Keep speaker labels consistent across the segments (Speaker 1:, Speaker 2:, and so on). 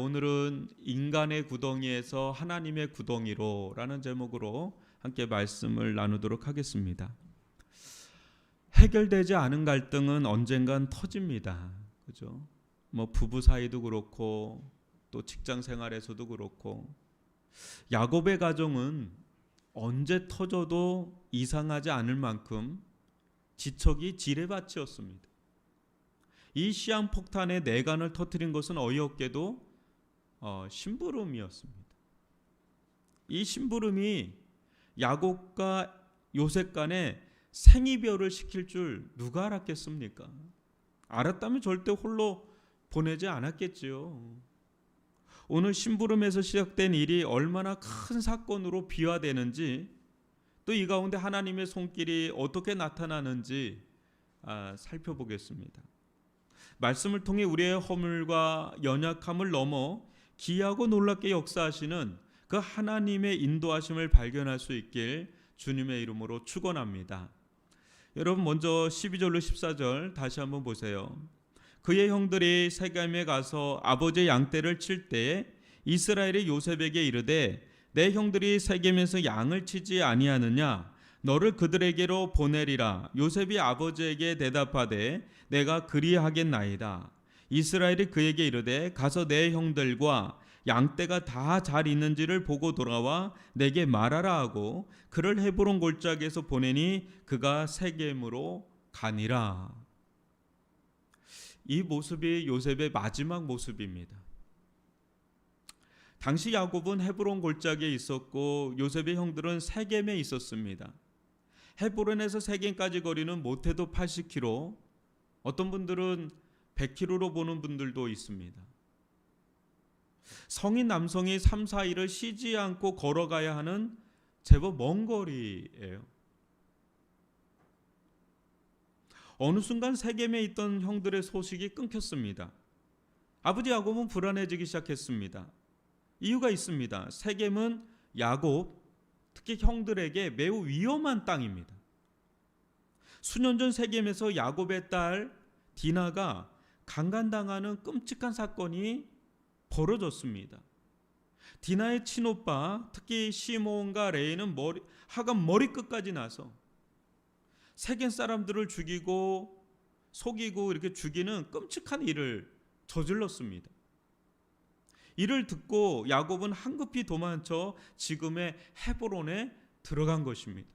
Speaker 1: 오늘은 인간의 구덩이에서 하나님의 구덩이로 라는 제목으로 함께 말씀을 나누도록 하겠습니다. 해결되지 않은 갈등은 언젠간 터집니다. 그죠? 부부 사이도 그렇고 또 직장 생활에서도 그렇고 야곱의 가정은 언제 터져도 이상하지 않을 만큼 지척이 지뢰밭이었습니다. 이 시한폭탄의 내간을 터뜨린 것은 어이없게도 심부름이었습니다. 이 심부름이 야곱과 요셉 간에 생이별을 시킬 줄 누가 알았겠습니까? 알았다면 절대 홀로 보내지 않았겠지요. 오늘 심부름에서 시작된 일이 얼마나 큰 사건으로 비화되는지, 또 이 가운데 하나님의 손길이 어떻게 나타나는지 살펴보겠습니다. 말씀을 통해 우리의 허물과 연약함을 넘어 기이하고 놀랍게 역사하시는 그 하나님의 인도하심을 발견할 수 있길 주님의 이름으로 축원합니다. 여러분, 먼저 12절로 14절 다시 한번 보세요. 그의 형들이 세겜에 가서 아버지의 양떼를 칠 때에 이스라엘이 요셉에게 이르되 내 형들이 세겜에서 양을 치지 아니하느냐? 너를 그들에게로 보내리라. 요셉이 아버지에게 대답하되 내가 그리하겠나이다. 이스라엘이 그에게 이르되 가서 내 형들과 양떼가 다 잘 있는지를 보고 돌아와 내게 말하라 하고 그를 헤브론 골짜기에서 보내니 그가 세겜으로 가니라. 이 모습이 요셉의 마지막 모습입니다. 당시 야곱은 헤브론 골짜기에 있었고 요셉의 형들은 세겜에 있었습니다. 헤브론에서 세겜까지 거리는 못해도 80km, 어떤 분들은 100km로 보는 분들도 있습니다. 성인 남성이 3, 4일을 쉬지 않고 걸어가야 하는 제법 먼 거리예요. 어느 순간 세겜에 있던 형들의 소식이 끊겼습니다. 아버지 야곱은 불안해지기 시작했습니다. 이유가 있습니다. 세겜은 야곱, 특히 형들에게 매우 위험한 땅입니다. 수년 전 세겜에서 야곱의 딸 디나가 강간당하는 끔찍한 사건이 벌어졌습니다. 디나의 친오빠, 특히 시몬과 레이는 하간 머리끝까지 나서 세겜 사람들을 죽이고 속이고 이렇게 죽이는 끔찍한 일을 저질렀습니다. 이를 듣고 야곱은 한급히 도망쳐 지금의 헤브론에 들어간 것입니다.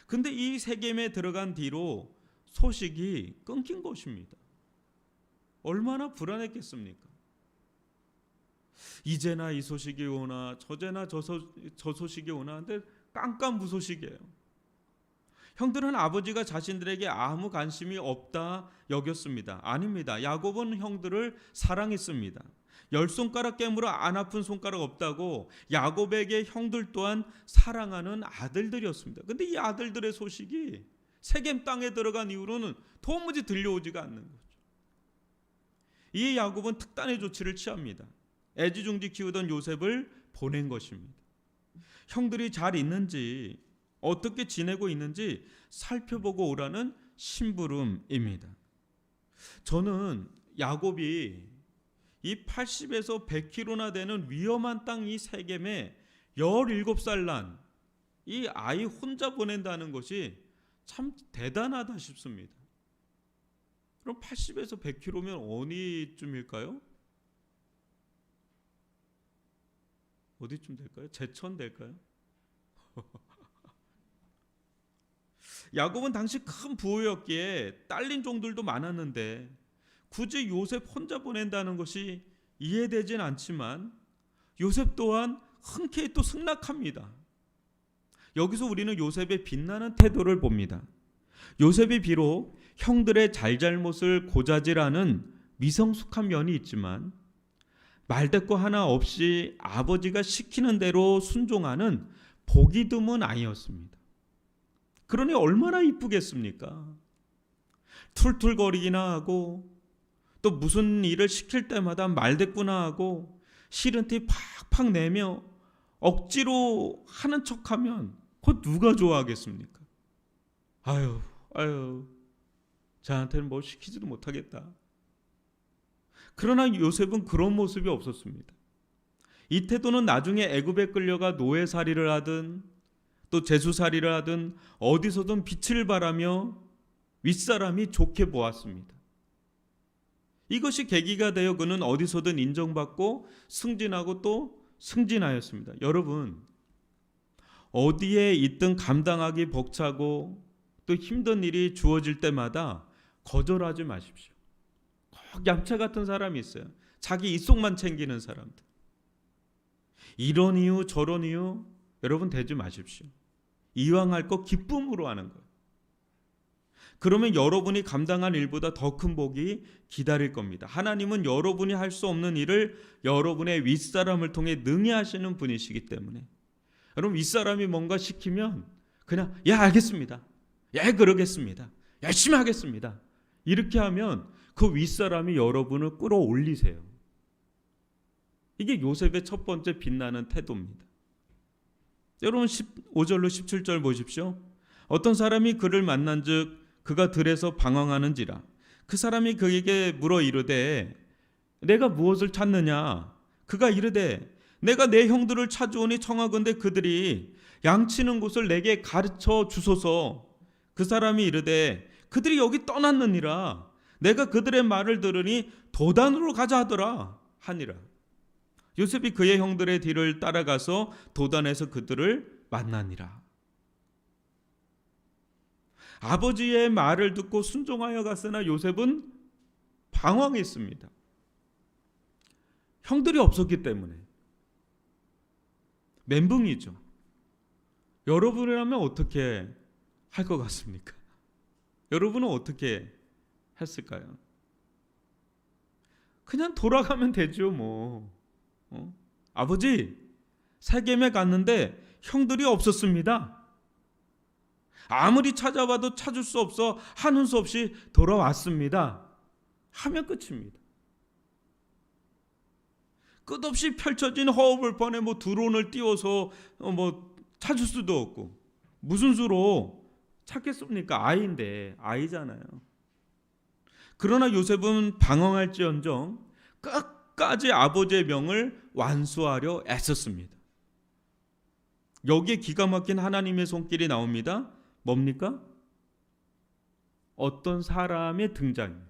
Speaker 1: 근데 이 세겜에 들어간 뒤로 소식이 끊긴 것입니다. 얼마나 불안했겠습니까? 이제나 이 소식이 오나 저제나 저 소식이 오나 하는데 깜깜무소식이에요. 형들은 아버지가 자신들에게 아무 관심이 없다 여겼습니다. 아닙니다. 야곱은 형들을 사랑했습니다. 10손가락 깨물어 안 아픈 손가락 없다고 야곱에게 형들 또한 사랑하는 아들들이었습니다. 근데 이 아들들의 소식이 세겜 땅에 들어간 이후로는 도무지 들려오지가 않는 거죠. 이에 야곱은 특단의 조치를 취합니다. 애지중지 키우던 요셉을 보낸 것입니다. 형들이 잘 있는지 어떻게 지내고 있는지 살펴보고 오라는 심부름입니다. 저는 야곱이 이 80에서 100km나 되는 위험한 땅 이 세겜에 17살 난 이 아이 혼자 보낸다는 것이 참 대단하다 싶습니다. 그럼 80에서 100km면 어디쯤일까요? 어디쯤 될까요? 제천 될까요? 야곱은 당시 큰 부호였기에 딸린 종들도 많았는데 굳이 요셉 혼자 보낸다는 것이 이해되진 않지만 요셉 또한 흔쾌히 또 승낙합니다. 여기서 우리는 요셉의 빛나는 태도를 봅니다. 요셉이 비록 형들의 잘잘못을 고자질하는 미성숙한 면이 있지만 말대꾸 하나 없이 아버지가 시키는 대로 순종하는 보기 드문 아이였습니다. 그러니 얼마나 이쁘겠습니까? 툴툴거리기나 하고 또 무슨 일을 시킬 때마다 말대꾸나 하고 싫은 티 팍팍 내며 억지로 하는 척하면 그거 누가 좋아하겠습니까? 아유 저한테는 뭘 시키지도 못하겠다. 그러나 요셉은 그런 모습이 없었습니다. 이 태도는 나중에 애굽에 끌려가 노예살이를 하든 또 제수살이를 하든 어디서든 빛을 발하며 윗사람이 좋게 보았습니다. 이것이 계기가 되어 그는 어디서든 인정받고 승진하고 또 승진하였습니다. 여러분, 어디에 있든 감당하기 벅차고 또 힘든 일이 주어질 때마다 거절하지 마십시오. 꼭 얌체 같은 사람이 있어요. 자기 입속만 챙기는 사람들. 이런 이유 저런 이유 여러분 되지 마십시오. 이왕 할 거 기쁨으로 하는 거예요. 그러면 여러분이 감당한 일보다 더 큰 복이 기다릴 겁니다. 하나님은 여러분이 할 수 없는 일을 여러분의 윗사람을 통해 능히 하시는 분이시기 때문에 여러분 윗사람이 뭔가 시키면 그냥 알겠습니다. 그러겠습니다. 열심히 하겠습니다. 이렇게 하면 그 윗사람이 여러분을 끌어올리세요. 이게 요셉의 첫 번째 빛나는 태도입니다. 여러분 15절로 17절 보십시오. 어떤 사람이 그를 만난즉 그가 들에서 방황하는지라 그 사람이 그에게 물어 이르되 내가 무엇을 찾느냐. 그가 이르되 내가 내 형들을 찾으오니 청하건대 그들이 양치는 곳을 내게 가르쳐 주소서. 그 사람이 이르되 그들이 여기 떠났느니라. 내가 그들의 말을 들으니 도단으로 가자 하더라 하니라. 요셉이 그의 형들의 뒤를 따라가서 도단에서 그들을 만나니라. 아버지의 말을 듣고 순종하여 갔으나 요셉은 방황했습니다. 형들이 없었기 때문에. 멘붕이죠. 여러분이라면 어떻게 할 것 같습니까? 여러분은 어떻게 했을까요? 그냥 돌아가면 되죠 뭐. 아버지, 세겜에 갔는데 형들이 없었습니다. 아무리 찾아봐도 찾을 수 없어 하는 수 없이 돌아왔습니다. 하면 끝입니다. 끝없이 펼쳐진 허허벌판에 드론을 띄워서 찾을 수도 없고 무슨 수로 찾겠습니까? 아이인데, 아이잖아요. 그러나 요셉은 방황할지언정 끝까지 아버지의 명을 완수하려 애썼습니다. 여기에 기가 막힌 하나님의 손길이 나옵니다. 뭡니까? 어떤 사람의 등장입니다.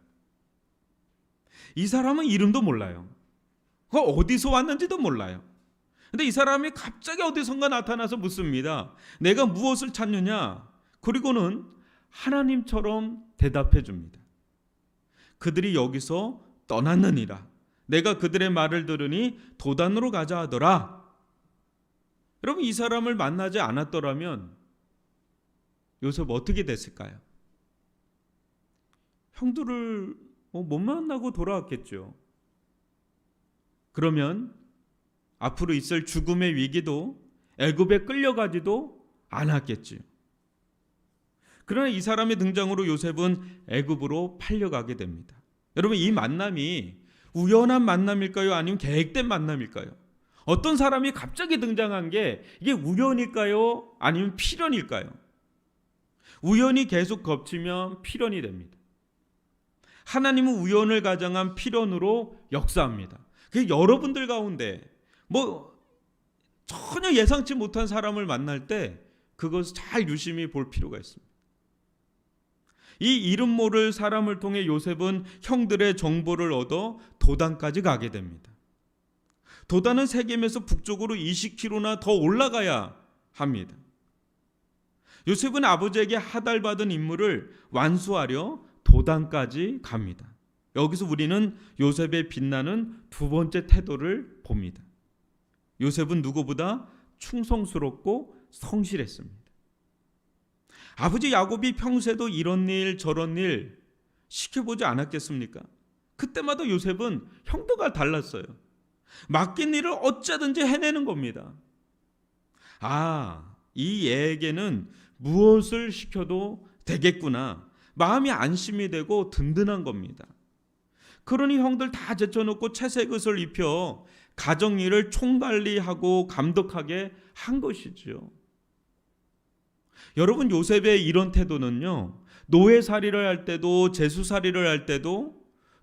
Speaker 1: 이 사람은 이름도 몰라요. 어디서 왔는지도 몰라요. 근데 이 사람이 갑자기 어디선가 나타나서 묻습니다. 내가 무엇을 찾느냐? 그리고는 하나님처럼 대답해 줍니다. 그들이 여기서 떠났느니라. 내가 그들의 말을 들으니 도단으로 가자 하더라. 여러분, 이 사람을 만나지 않았더라면 요셉 어떻게 됐을까요? 형들을 못 만나고 돌아왔겠죠. 그러면 앞으로 있을 죽음의 위기도 애굽에 끌려가지도 않았겠지요. 그러나 이 사람의 등장으로 요셉은 애굽으로 팔려가게 됩니다. 여러분, 이 만남이 우연한 만남일까요? 아니면 계획된 만남일까요? 어떤 사람이 갑자기 등장한 게 이게 우연일까요? 아니면 필연일까요? 우연이 계속 겹치면 필연이 됩니다. 하나님은 우연을 가장한 필연으로 역사합니다. 그 여러분들 가운데 전혀 예상치 못한 사람을 만날 때 그것을 잘 유심히 볼 필요가 있습니다. 이 이름 모를 사람을 통해 요셉은 형들의 정보를 얻어 도단까지 가게 됩니다. 도단은 세겜에서 북쪽으로 20km나 더 올라가야 합니다. 요셉은 아버지에게 하달받은 임무를 완수하려 도단까지 갑니다. 여기서 우리는 요셉의 빛나는 두 번째 태도를 봅니다. 요셉은 누구보다 충성스럽고 성실했습니다. 아버지 야곱이 평소에도 이런 일 저런 일 시켜보지 않았겠습니까? 그때마다 요셉은 형도가 달랐어요. 맡긴 일을 어쩌든지 해내는 겁니다. 이 애에게는 무엇을 시켜도 되겠구나. 마음이 안심이 되고 든든한 겁니다. 그러니 형들 다 제쳐놓고 채색옷을 입혀 가정일을 총관리하고 감독하게 한 것이죠. 여러분, 요셉의 이런 태도는요, 노예살이를 할 때도 제수살이를 할 때도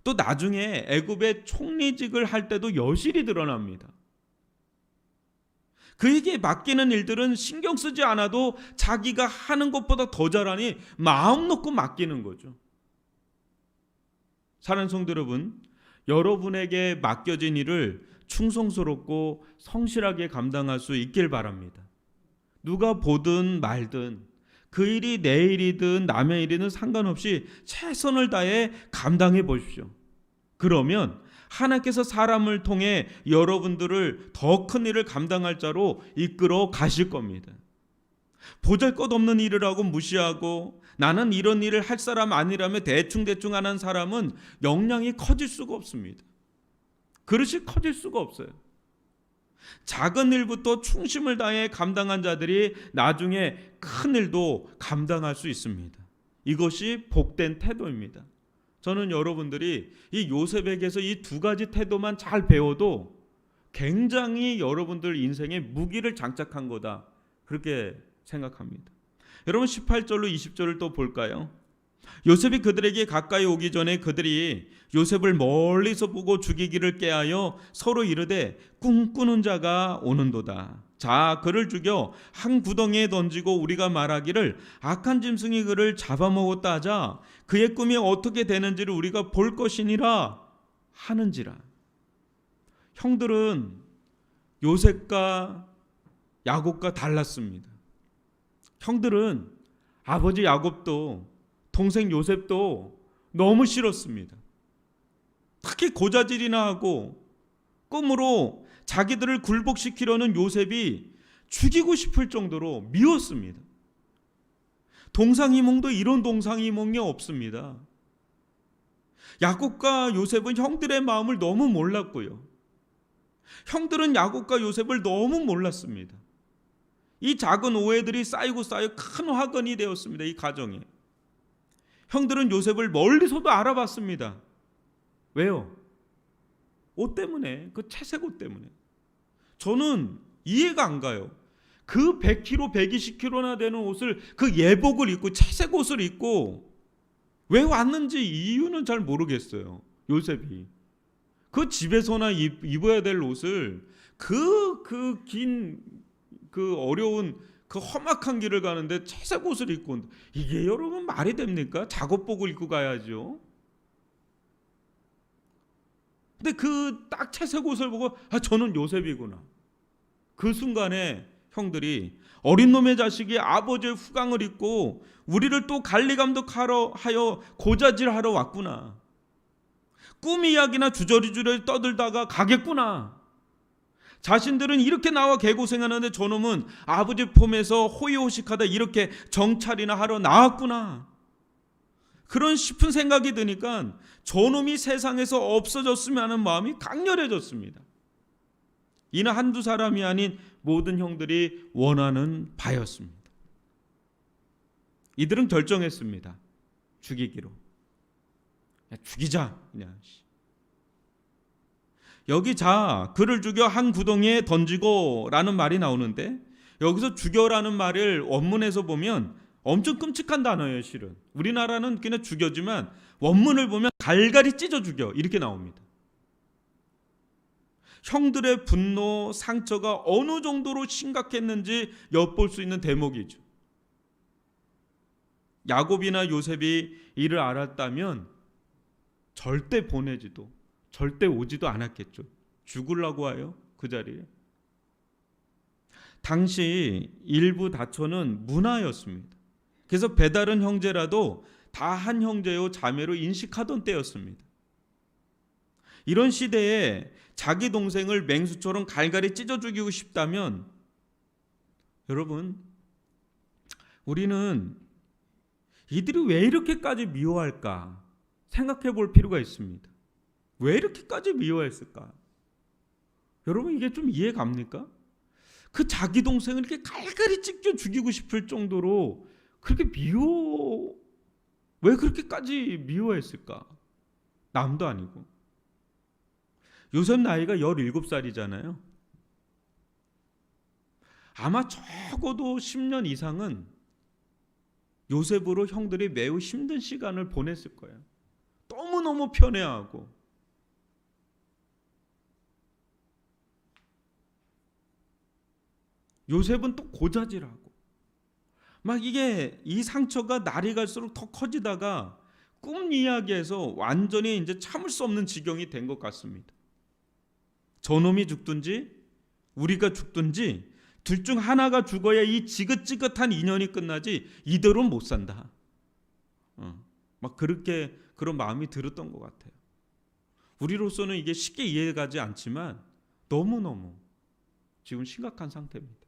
Speaker 1: 또 나중에 애굽의 총리직을 할 때도 여실히 드러납니다. 그에게 맡기는 일들은 신경 쓰지 않아도 자기가 하는 것보다 더 잘하니 마음 놓고 맡기는 거죠. 사랑하는 성도 여러분, 여러분에게 맡겨진 일을 충성스럽고 성실하게 감당할 수 있길 바랍니다. 누가 보든 말든 그 일이 내 일이든 남의 일이든 상관없이 최선을 다해 감당해 보십시오. 그러면 하나님께서 사람을 통해 여러분들을 더 큰 일을 감당할 자로 이끌어 가실 겁니다. 보잘것없는 일을 하고 무시하고 나는 이런 일을 할 사람 아니라며 대충대충 하는 사람은 역량이 커질 수가 없습니다. 그릇이 커질 수가 없어요. 작은 일부터 충심을 다해 감당한 자들이 나중에 큰 일도 감당할 수 있습니다. 이것이 복된 태도입니다. 저는 여러분들이 이 요셉에게서 이 두 가지 태도만 잘 배워도 굉장히 여러분들 인생에 무기를 장착한 거다, 그렇게 생각합니다. 여러분 18절로 20절을 또 볼까요? 요셉이 그들에게 가까이 오기 전에 그들이 요셉을 멀리서 보고 죽이기를 꾀하여 서로 이르되 꿈꾸는 자가 오는도다. 자, 그를 죽여 한 구덩이에 던지고 우리가 말하기를 악한 짐승이 그를 잡아먹었다 하자 그의 꿈이 어떻게 되는지를 우리가 볼 것이니라 하는지라. 형들은 요셉과 야곱과 달랐습니다. 형들은 아버지 야곱도 동생 요셉도 너무 싫었습니다. 특히 고자질이나 하고 꿈으로 자기들을 굴복시키려는 요셉이 죽이고 싶을 정도로 미웠습니다. 동상이몽도 이런 동상이몽이 없습니다. 야곱과 요셉은 형들의 마음을 너무 몰랐고요. 형들은 야곱과 요셉을 너무 몰랐습니다. 이 작은 오해들이 쌓이고 쌓여 큰 화근이 되었습니다. 이 가정에. 형들은 요셉을 멀리서도 알아봤습니다. 왜요? 옷 때문에, 그 채색 옷 때문에. 저는 이해가 안 가요. 그 100kg, 120kg나 되는 옷을, 그 예복을 입고 채색 옷을 입고 왜 왔는지 이유는 잘 모르겠어요. 요셉이 그 집에서나 입어야 될 옷을 그 긴 그 어려운 그 험악한 길을 가는데 채색 옷을 입고 온다. 이게 여러분 말이 됩니까? 작업복을 입고 가야죠. 근데 그 딱 채색 옷을 보고 저는 요셉이구나. 그 순간에 형들이 어린 놈의 자식이 아버지의 후광을 입고 우리를 또 관리감독하러 하여 고자질하러 왔구나. 꿈 이야기나 주저리주저리 떠들다가 가겠구나. 자신들은 이렇게 나와 개고생하는데 저놈은 아버지 품에서 호의호식하다 이렇게 정찰이나 하러 나왔구나. 그런 싶은 생각이 드니까 저놈이 세상에서 없어졌으면 하는 마음이 강렬해졌습니다. 이는 한두 사람이 아닌 모든 형들이 원하는 바였습니다. 이들은 결정했습니다. 죽이기로. 죽이자. 그냥. 여기 자, 그를 죽여 한 구덩이에 던지고 라는 말이 나오는데 여기서 죽여라는 말을 원문에서 보면 엄청 끔찍한 단어예요. 실은 우리나라는 그냥 죽여지만 원문을 보면 갈갈이 찢어 죽여 이렇게 나옵니다. 형들의 분노, 상처가 어느 정도로 심각했는지 엿볼 수 있는 대목이죠. 야곱이나 요셉이 이를 알았다면 절대 보내지도 절대 오지도 않았겠죠. 죽으려고 와요, 그 자리에. 당시 일부 다처는 문화였습니다. 그래서 배다른 형제라도 다 한 형제요 자매로 인식하던 때였습니다. 이런 시대에 자기 동생을 맹수처럼 갈갈이 찢어 죽이고 싶다면 여러분, 우리는 이들이 왜 이렇게까지 미워할까 생각해 볼 필요가 있습니다. 왜 이렇게까지 미워했을까? 여러분, 이게 좀 이해 갑니까? 그 자기 동생을 이렇게 갈갈이 찢겨 죽이고 싶을 정도로 그렇게 왜 그렇게까지 미워했을까? 남도 아니고. 요셉 나이가 17살이잖아요. 아마 적어도 10년 이상은 요셉으로 형들이 매우 힘든 시간을 보냈을 거예요. 너무너무 편애하고 요셉은 또 고자질하고 막 이게 이 상처가 날이 갈수록 더 커지다가 꿈 이야기에서 완전히 이제 참을 수 없는 지경이 된 것 같습니다. 저놈이 죽든지 우리가 죽든지 둘 중 하나가 죽어야 이 지긋지긋한 인연이 끝나지 이대로는 못 산다. 막 그렇게 그런 마음이 들었던 것 같아요. 우리로서는 이게 쉽게 이해가지 않지만 너무너무 지금 심각한 상태입니다.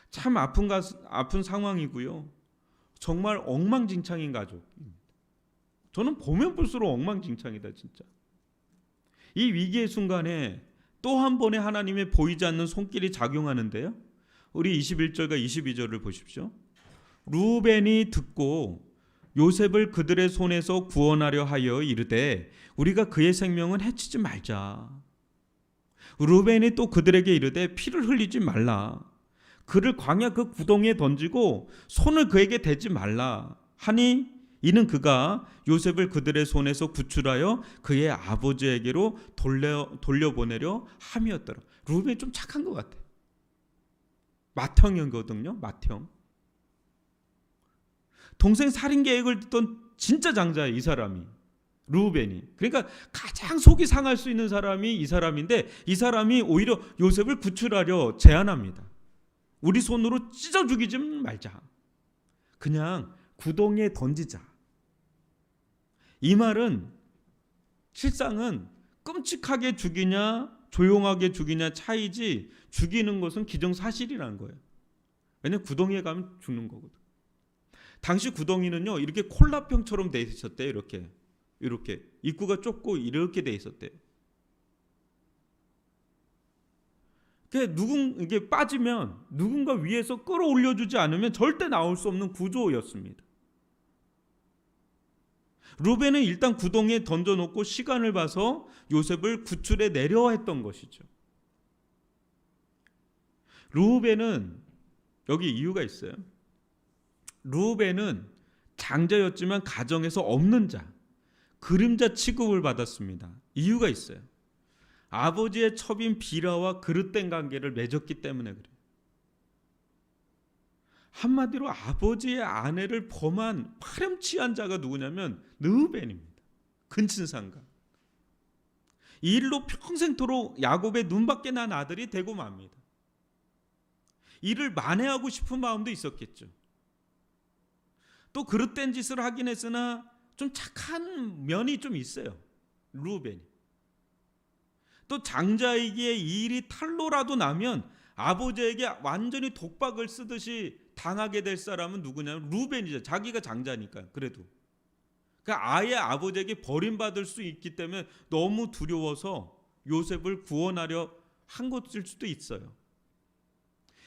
Speaker 1: 참 아픈 상황이고요. 정말 엉망진창인 가족입니다. 저는 보면 볼수록 엉망진창이다 진짜. 이 위기의 순간에 또 한 번의 하나님의 보이지 않는 손길이 작용하는데요. 우리 21절과 22절을 보십시오. 루벤이 듣고 요셉을 그들의 손에서 구원하려 하여 이르되 우리가 그의 생명은 해치지 말자. 루벤이 또 그들에게 이르되 피를 흘리지 말라. 그를 광야 그 구덩이에 던지고 손을 그에게 대지 말라 하니 이는 그가 요셉을 그들의 손에서 구출하여 그의 아버지에게로 돌려보내려 함이었더라. 루벤이 좀 착한 것 같아요. 맏형이거든요. 맏형. 동생 살인 계획을 듣던 진짜 장자예요. 이 사람이. 루벤이. 그러니까 가장 속이 상할 수 있는 사람이 이 사람인데 이 사람이 오히려 요셉을 구출하려 제안합니다. 우리 손으로 찢어 죽이지 말자. 그냥 구덩이에 던지자. 이 말은 실상은 끔찍하게 죽이냐 조용하게 죽이냐 차이지 죽이는 것은 기정사실이라는 거예요. 왜냐하면 구덩이에 가면 죽는 거거든. 당시 구덩이는요 이렇게 콜라병처럼 돼 있었대요. 이렇게 입구가 좁고 이렇게 돼 있었대요. 이게 빠지면 누군가 위에서 끌어올려주지 않으면 절대 나올 수 없는 구조였습니다. 루벤은 일단 구덩이에 던져놓고 시간을 봐서 요셉을 구출해 내려 했던 것이죠. 루벤은 여기 이유가 있어요. 루벤은 장자였지만 가정에서 없는 자, 그림자 취급을 받았습니다. 이유가 있어요. 아버지의 첩인 비라와 그릇된 관계를 맺었기 때문에 그래요. 한마디로 아버지의 아내를 범한 파렴치한 자가 누구냐면 르우벤입니다. 근친상간. 이 일로 평생토록 야곱의 눈밖에 난 아들이 되고 맙니다. 이를 만회하고 싶은 마음도 있었겠죠. 또 그릇된 짓을 하긴 했으나 좀 착한 면이 좀 있어요. 르우벤이. 또 장자이기에 이 일이 탈로라도 나면 아버지에게 완전히 독박을 쓰듯이 당하게 될 사람은 누구냐면 루벤이죠. 자기가 장자니까. 그래도 그러니까 아예 아버지에게 버림받을 수 있기 때문에 너무 두려워서 요셉을 구원하려 한 것일 수도 있어요.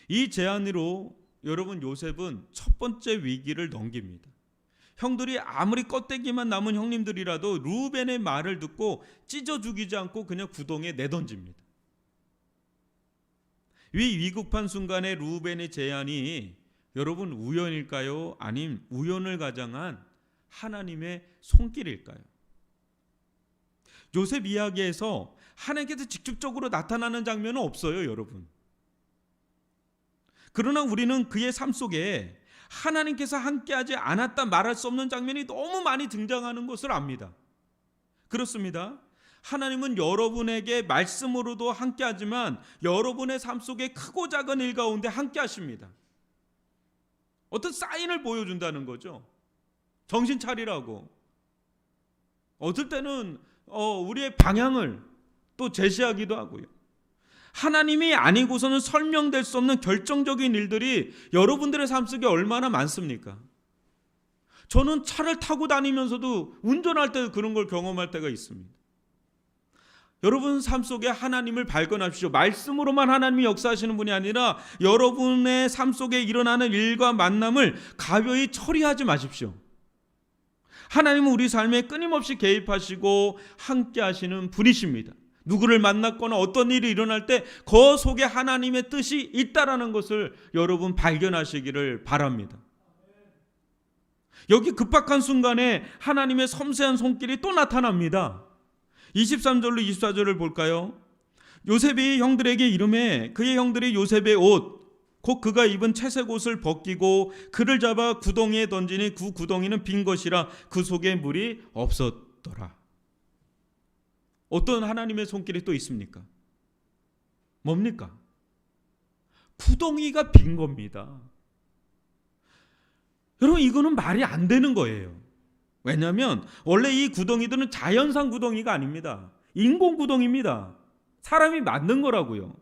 Speaker 1: 이 제안으로 여러분 요셉은 첫 번째 위기를 넘깁니다. 형들이 아무리 껍데기만 남은 형님들이라도 루벤의 말을 듣고 찢어 죽이지 않고 그냥 구덩이에 내던집니다. 이 위급한 순간에 루벤의 제안이 여러분 우연일까요? 아님 우연을 가장한 하나님의 손길일까요? 요셉 이야기에서 하나님께서 직접적으로 나타나는 장면은 없어요, 여러분. 그러나 우리는 그의 삶 속에 하나님께서 함께하지 않았다 말할 수 없는 장면이 너무 많이 등장하는 것을 압니다. 그렇습니다. 하나님은 여러분에게 말씀으로도 함께하지만 여러분의 삶 속에 크고 작은 일 가운데 함께하십니다. 어떤 사인을 보여준다는 거죠. 정신 차리라고. 어떨 때는 우리의 방향을 또 제시하기도 하고요. 하나님이 아니고서는 설명될 수 없는 결정적인 일들이 여러분들의 삶 속에 얼마나 많습니까? 저는 차를 타고 다니면서도 운전할 때 그런 걸 경험할 때가 있습니다. 여러분 삶 속에 하나님을 발견하십시오. 말씀으로만 하나님이 역사하시는 분이 아니라 여러분의 삶 속에 일어나는 일과 만남을 가벼이 처리하지 마십시오. 하나님은 우리 삶에 끊임없이 개입하시고 함께 하시는 분이십니다. 누구를 만났거나 어떤 일이 일어날 때 그 속에 하나님의 뜻이 있다라는 것을 여러분 발견하시기를 바랍니다. 여기 급박한 순간에 하나님의 섬세한 손길이 또 나타납니다. 23절로 24절을 볼까요? 요셉이 형들에게 이르매 그의 형들이 요셉의 옷 곧 그가 입은 채색 옷을 벗기고 그를 잡아 구덩이에 던지니 그 구덩이는 빈 것이라 그 속에 물이 없었더라. 어떤 하나님의 손길이 또 있습니까? 뭡니까? 구덩이가 빈 겁니다. 여러분, 이거는 말이 안 되는 거예요. 왜냐하면 원래 이 구덩이들은 자연산 구덩이가 아닙니다. 인공 구덩이입니다. 사람이 만든 거라고요.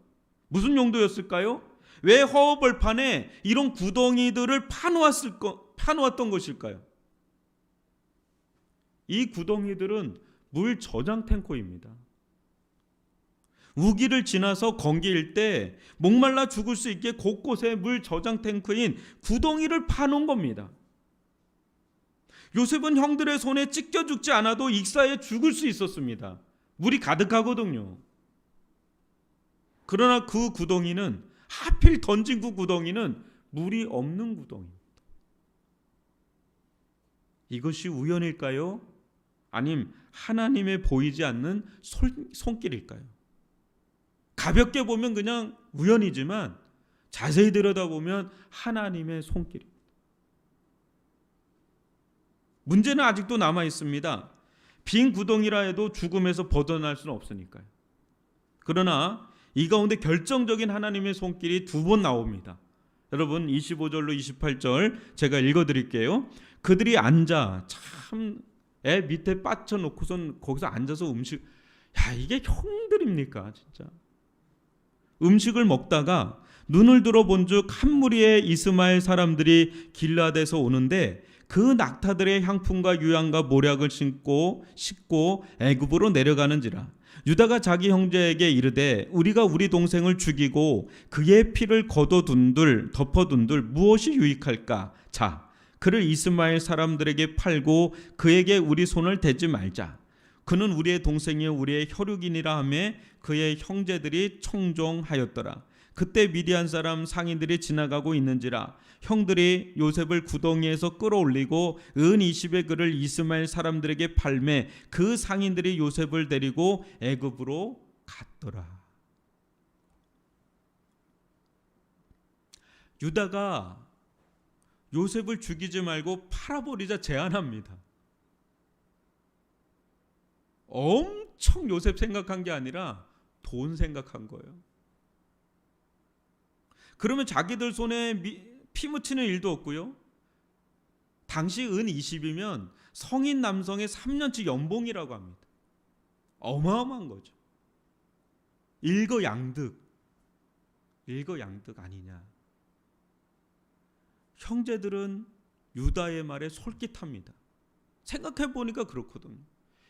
Speaker 1: 무슨 용도였을까요? 왜 허허벌판에 이런 구덩이들을 파놓았던 것일까요? 이 구덩이들은 물 저장 탱커입니다. 우기를 지나서 건기일 때 목말라 죽을 수 있게 곳곳에 물 저장 탱크인 구덩이를 파놓은 겁니다. 요셉은 형들의 손에 찢겨 죽지 않아도 익사에 죽을 수 있었습니다. 물이 가득하거든요. 그러나 그 구덩이는, 하필 던진 그 구덩이는 물이 없는 구덩이입니다. 이것이 우연일까요? 아님 하나님의 보이지 않는 손길일까요? 가볍게 보면 그냥 우연이지만 자세히 들여다보면 하나님의 손길입니다. 문제는 아직도 남아 있습니다. 빈 구덩이라 해도 죽음에서 벗어날 수는 없으니까요. 그러나 이 가운데 결정적인 하나님의 손길이 두 번 나옵니다. 여러분 25절로 28절 제가 읽어드릴게요. 그들이 앉아 참 애 밑에 빠쳐놓고선 거기서 앉아서 이게 형들입니까 진짜. 음식을 먹다가 눈을 들어본즉 한 무리의 이스마엘 사람들이 길라앗에서 오는데 그 낙타들의 향품과 유향과 모략을 싣고 애굽으로 내려가는지라. 유다가 자기 형제에게 이르되 우리가 우리 동생을 죽이고 그의 피를 덮어둔들 무엇이 유익할까? 자, 그를 이스마엘 사람들에게 팔고 그에게 우리 손을 대지 말자. 그는 우리의 동생이요 우리의 혈육이니라 하며 그의 형제들이 청종하였더라. 그때 미디안 사람 상인들이 지나가고 있는지라 형들이 요셉을 구덩이에서 끌어올리고 은 20의 그를 이스마엘 사람들에게 팔매 그 상인들이 요셉을 데리고 애굽으로 갔더라. 유다가 요셉을 죽이지 말고 팔아버리자 제안합니다. 엄청 요셉 생각한 게 아니라 돈 생각한 거예요. 그러면 자기들 손에 피 묻히는 일도 없고요. 당시 은 20이면 성인 남성의 3년치 연봉이라고 합니다. 어마어마한 거죠. 일거양득 아니냐. 형제들은 유다의 말에 솔깃합니다. 생각해 보니까 그렇거든요.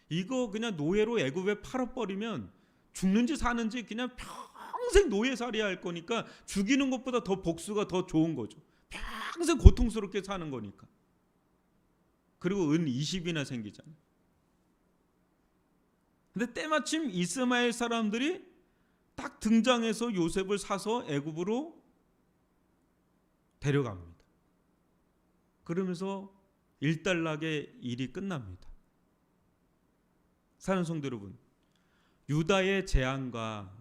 Speaker 1: 이거 그냥 노예로 애굽에 팔아버리면 죽는지 사는지 그냥 평생 노예살이 할 거니까 죽이는 것보다 더 복수가 더 좋은 거죠. 평생 고통스럽게 사는 거니까. 그리고 은 20이나 생기잖아요. 근데 때마침 이스마엘 사람들이 딱 등장해서 요셉을 사서 애굽으로 데려갑니다. 그러면서 일단락의 일이 끝납니다. 사는 성도 여러분, 유다의 제안과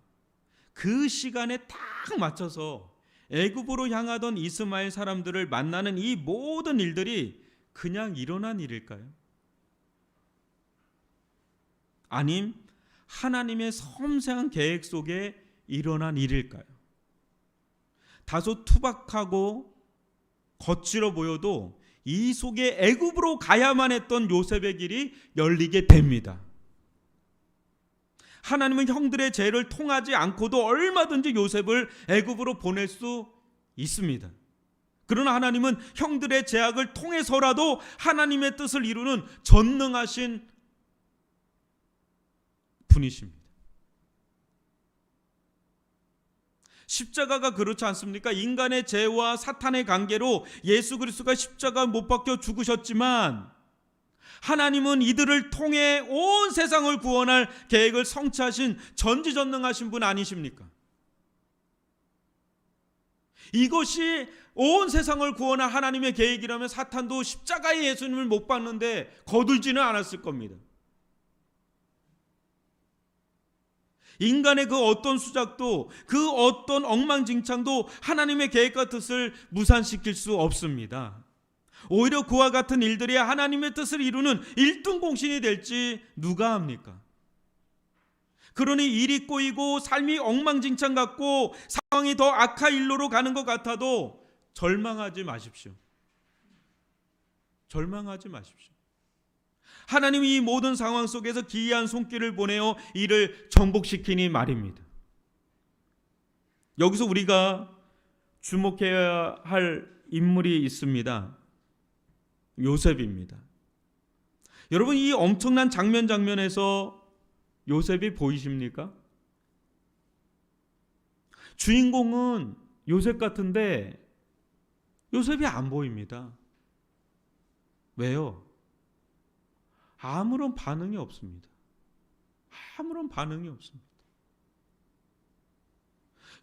Speaker 1: 그 시간에 딱 맞춰서 애굽으로 향하던 이스마엘 사람들을 만나는 이 모든 일들이 그냥 일어난 일일까요? 아님 하나님의 섬세한 계획 속에 일어난 일일까요? 다소 투박하고 거칠어 보여도 이 속에 애굽으로 가야만 했던 요셉의 길이 열리게 됩니다. 하나님은 형들의 죄를 통하지 않고도 얼마든지 요셉을 애굽으로 보낼 수 있습니다. 그러나 하나님은 형들의 죄악을 통해서라도 하나님의 뜻을 이루는 전능하신 분이십니다. 십자가가 그렇지 않습니까? 인간의 죄와 사탄의 관계로 예수 그리스도가 십자가 못 박혀 죽으셨지만 하나님은 이들을 통해 온 세상을 구원할 계획을 성취하신 전지전능하신 분 아니십니까? 이것이 온 세상을 구원할 하나님의 계획이라면 사탄도 십자가에 예수님을 못 박는데 거들지는 않았을 겁니다. 인간의 그 어떤 수작도, 그 어떤 엉망진창도 하나님의 계획과 뜻을 무산시킬 수 없습니다. 오히려 그와 같은 일들이 하나님의 뜻을 이루는 일등공신이 될지 누가 합니까? 그러니 일이 꼬이고 삶이 엉망진창 같고 상황이 더 악화 일로로 가는 것 같아도 절망하지 마십시오. 절망하지 마십시오. 하나님이 이 모든 상황 속에서 기이한 손길을 보내어 이를 정복시키니 말입니다. 여기서 우리가 주목해야 할 인물이 있습니다. 요셉입니다. 여러분, 이 엄청난 장면에서 요셉이 보이십니까? 주인공은 요셉 같은데 요셉이 안 보입니다. 왜요? 아무런 반응이 없습니다. 아무런 반응이 없습니다.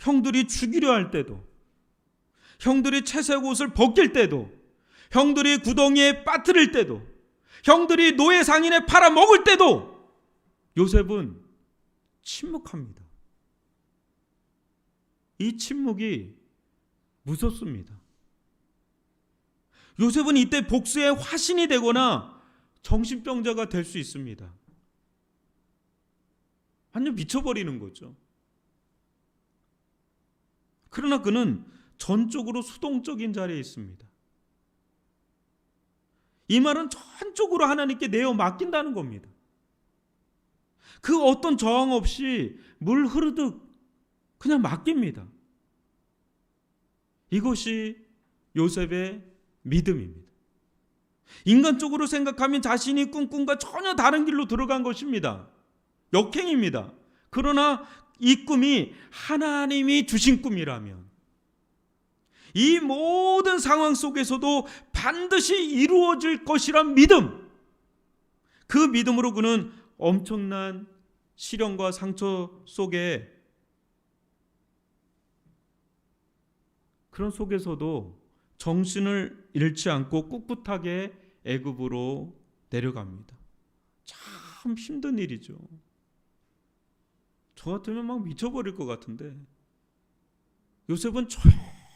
Speaker 1: 형들이 죽이려 할 때도, 형들이 채색 옷을 벗길 때도, 형들이 구덩이에 빠뜨릴 때도, 형들이 노예 상인에 팔아먹을 때도 요셉은 침묵합니다. 이 침묵이 무섭습니다. 요셉은 이때 복수의 화신이 되거나 정신병자가 될 수 있습니다. 완전 미쳐버리는 거죠. 그러나 그는 전적으로 수동적인 자리에 있습니다. 이 말은 전적으로 하나님께 내어 맡긴다는 겁니다. 그 어떤 저항 없이 물 흐르듯 그냥 맡깁니다. 이것이 요셉의 믿음입니다. 인간적으로 생각하면 자신이 꿈과 전혀 다른 길로 들어간 것입니다. 역행입니다. 그러나 이 꿈이 하나님이 주신 꿈이라면 이 모든 상황 속에서도 반드시 이루어질 것이란 믿음, 그 믿음으로 그는 엄청난 시련과 상처 속에, 그런 속에서도 정신을 잃지 않고 꿋꿋하게 애굽으로 내려갑니다. 참 힘든 일이죠. 저 같으면 막 미쳐버릴 것 같은데 요셉은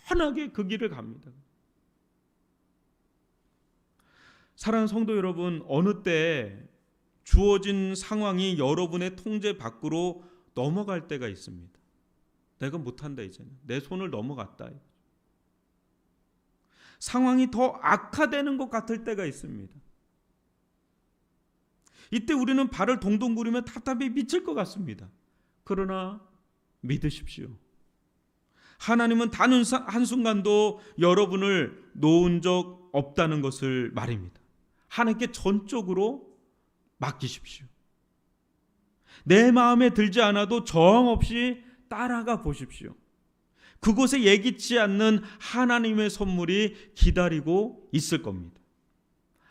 Speaker 1: 편하게 그 길을 갑니다. 사랑하는 성도 여러분, 어느 때 주어진 상황이 여러분의 통제 밖으로 넘어갈 때가 있습니다. 내가 못한다, 이제는 내 손을 넘어갔다. 상황이 더 악화되는 것 같을 때가 있습니다. 이때 우리는 발을 동동 구르며 답답해 미칠 것 같습니다. 그러나 믿으십시오. 하나님은 단 한순간도 여러분을 놓은 적 없다는 것을 말입니다. 하나님께 전적으로 맡기십시오. 내 마음에 들지 않아도 저항 없이 따라가 보십시오. 그곳에 예기치 않는 하나님의 선물이 기다리고 있을 겁니다.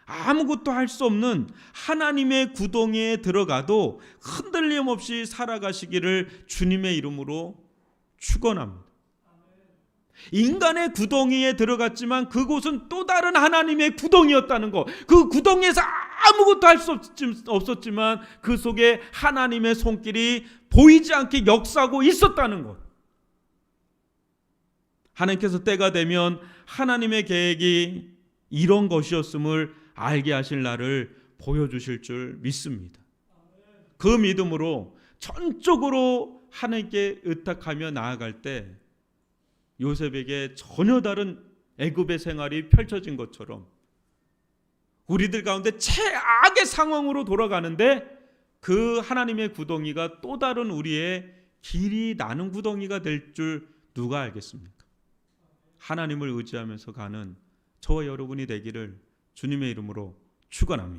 Speaker 1: 아무것도 할 수 없는 하나님의 구덩이에 들어가도 흔들림 없이 살아가시기를 주님의 이름으로 축원합니다. 인간의 구덩이에 들어갔지만 그곳은 또 다른 하나님의 구덩이였다는 것, 그 구덩이에서 아무것도 할 수 없었지만 그 속에 하나님의 손길이 보이지 않게 역사하고 있었다는 것, 하나님께서 때가 되면 하나님의 계획이 이런 것이었음을 알게 하실 날을 보여주실 줄 믿습니다. 그 믿음으로 전적으로 하나님께 의탁하며 나아갈 때 요셉에게 전혀 다른 애굽의 생활이 펼쳐진 것처럼 우리들 가운데 최악의 상황으로 돌아가는데 그 하나님의 구덩이가 또 다른 우리의 길이 나는 구덩이가 될 줄 누가 알겠습니까? 하나님을 의지하면서 가는 저와 여러분이 되기를 주님의 이름으로 축원합니다.